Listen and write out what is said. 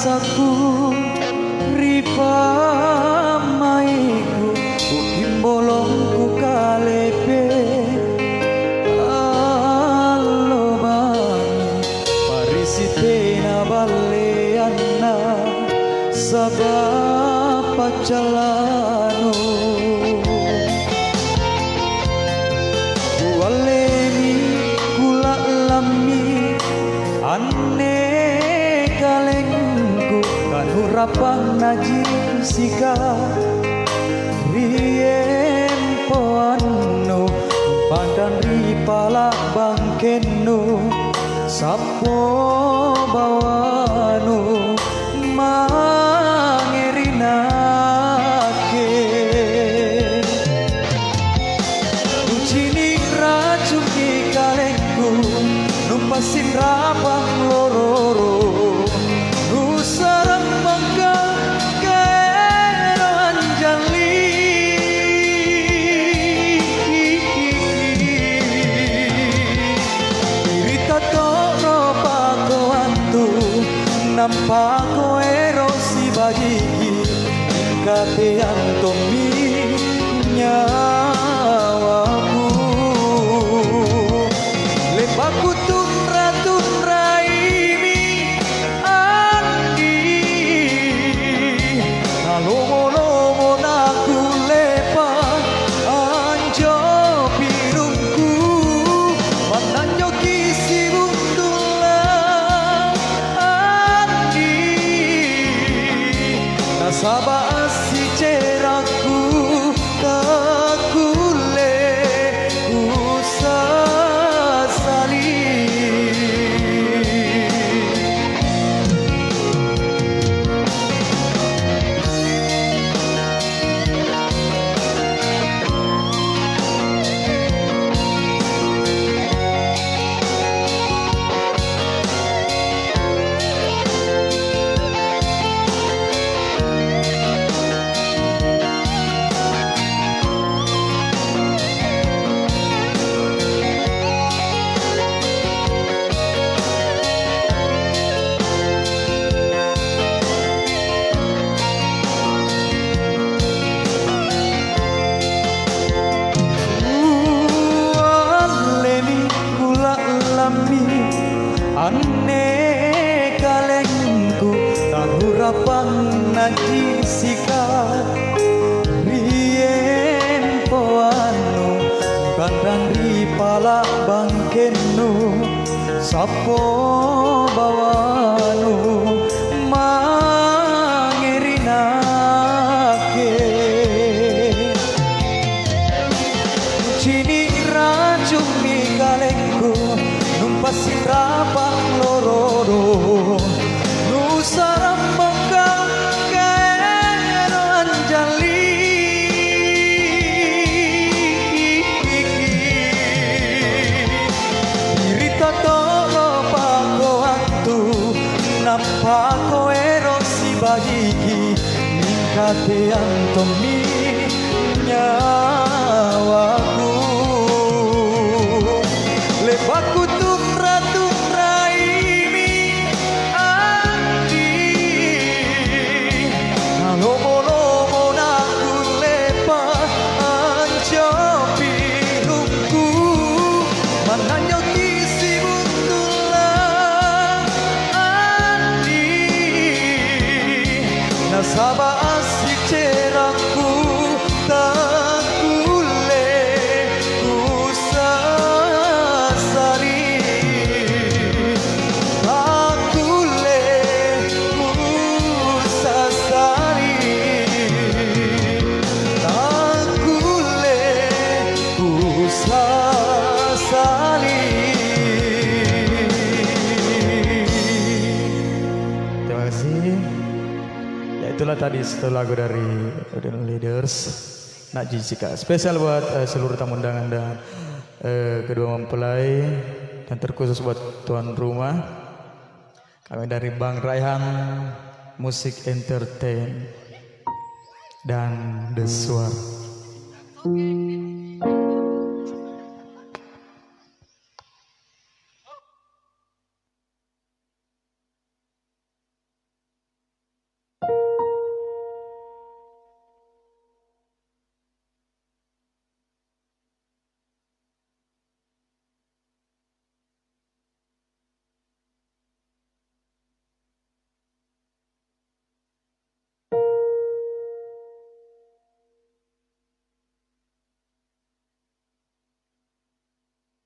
rasaku ripa maiku ukim bolongku kalepe allo bani parisitena baleana sabab pacalano waleni kula lami anne kalengku kanu rapang najis sika rien poano pandan ripala bangkeno sapo bawano mangerinake ucini racun di kalengku numpasin rapang lororo nusarang bangka kero anjali irita toro pako antu nampako erosi bagigi kate antomi nyawaku lepaku tumratun raimi andi nalomo-lomo naku lepa anjo pirungku mananyo kisi buntula andi nasaba si ceraku takule usasali anne kalengku tahurapang najisika rien poano kandang ripala bangkeno sapo bawano mangerinake cini racun di kalengku numpasin rapang lororo nusarang bangka kero anjali irita tolo pako antu nampako erosi bagigi ningkate antomi nyawaku lepaku tumratun raimi andi nalomo-lomo naku lepa anjo pirungku mananyo kisi buntula andi nasaba asik ceraku takule usasali takule usasali takule usasali. Terima kasih. Ya itulah tadi satu lagu dari Udin Leaders Nak Jessica. Spesial buat seluruh tamu undangan dan kedua mempelai dan terkhusus buat tuan rumah. Kami dari Bang Raihan Musik Entertain dan The Swar.